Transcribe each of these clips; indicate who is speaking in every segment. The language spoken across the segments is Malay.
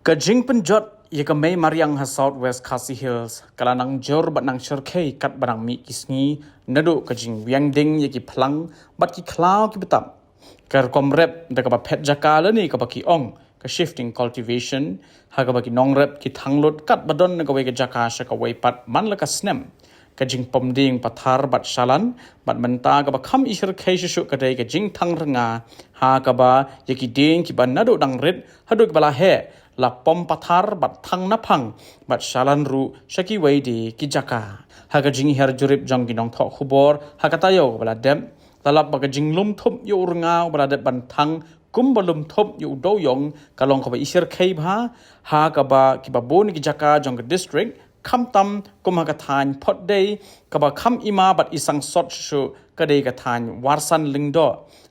Speaker 1: Kajing penjot ia ke Mariang ha Southwest Khasi Hills kalanang jor bat nang Shirkei kat barang mi kisngi nadu kajing wiang ding ia ki plang bat ki klau ki betam kar komrep da ka pet jakala ni ka ki ong ka shifting cultivation ha ka ki nongrep ki thanglot kat badon na ka we ka jaka sha ka we pat man la ka snem kajing pomding pathar bat shalan bat menta ka kham ishir khai shu ka dai ka jing thang rnga ha ka ba ia ki ding ki ban nadu dang rit hadu bala he la pom pathar bat thang na phang bat shalan ru shaki weidi ki jaka ha ka jing her jurip jong ki nong tho khubor ha ka tayo bala dem talap ba ka jing lum thup yu Rnga bala de ban thang Kumba lum thup yu Dewiong kalong ka ba isir khai bha ha ka ba ki ba bon ki jaka jong ka district kham tam kum ha ka than phot dei ka ba kham ima bat isang sot shu ka dei ka than warsan lingdo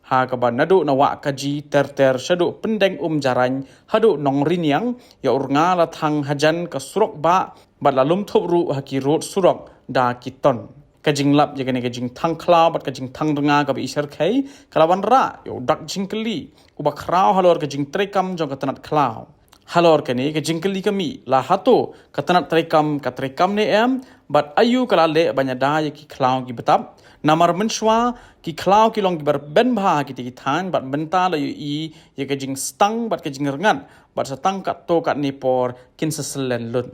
Speaker 1: ha ka ba nadu na wa ka ji ter shadu pendeng jaran hadu nong riniang ya Rnga la thang hajan ka surok ba bat la lum thup ru ha ki rot surok da ki ton kajing lap ya kene kajing thang klau bat kajing thang Rnga ka bi isar khai kalawan ra yo dak jingkeli uba krau halor kajing trekam jong ka tanat klau halor kene kajing keli kami la hato ka tanat trekam ne em bat ayu kala le banya da ya ki klau ki betap namar menshwa ki klau ki long ki bar ben bha ki ti than bat benta la yu i ya kajing stang bat kajing rengat bat satang kat to kat nipor kin seselen lun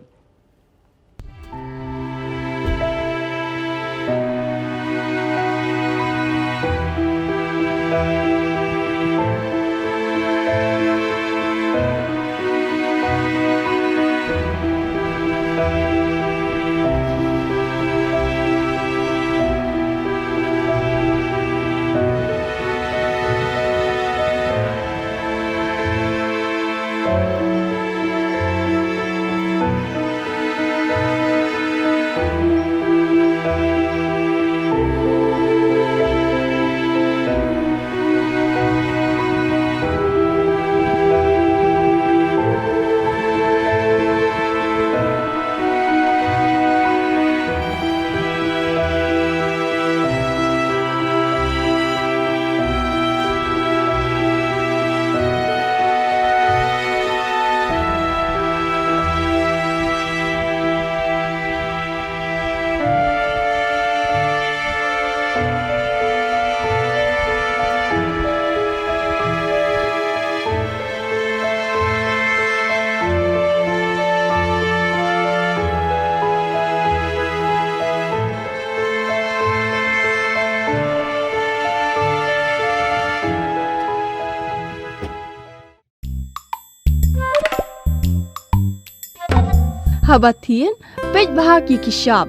Speaker 2: Habatin, pej bahagi ki sharp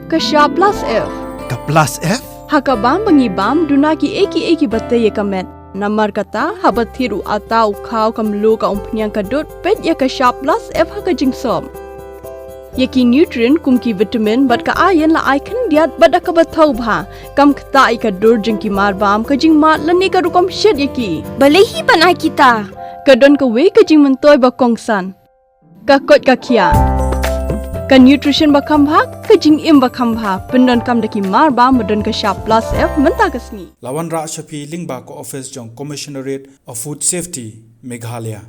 Speaker 2: plus F.
Speaker 3: Ka plus F?
Speaker 2: Hakabam bangibam duna ki eki batte ye kamet. Namar kata habathiru atau khau kamlu ka umpnyang kadut pej ya ka sharp plus F haka jingsom. Yaki nutrient kum ki vitamin bat ka iron la icon diat bat ka bathau bha kam kta I ka dur jing ki mar bam ka jing mat lani ka rukom shed yaki.
Speaker 4: Balehi banai kita.
Speaker 2: Kadon ka we ka jing mentoy ba kongsan. Ka kot ka kia. Ka nutrition bakam bha ka jing im bakam bha pendon kam daki mar ba modon ka sharp plus F menta kasni
Speaker 3: Lawan ra shapi lingba ko office jong commissionerate of food safety Meghalaya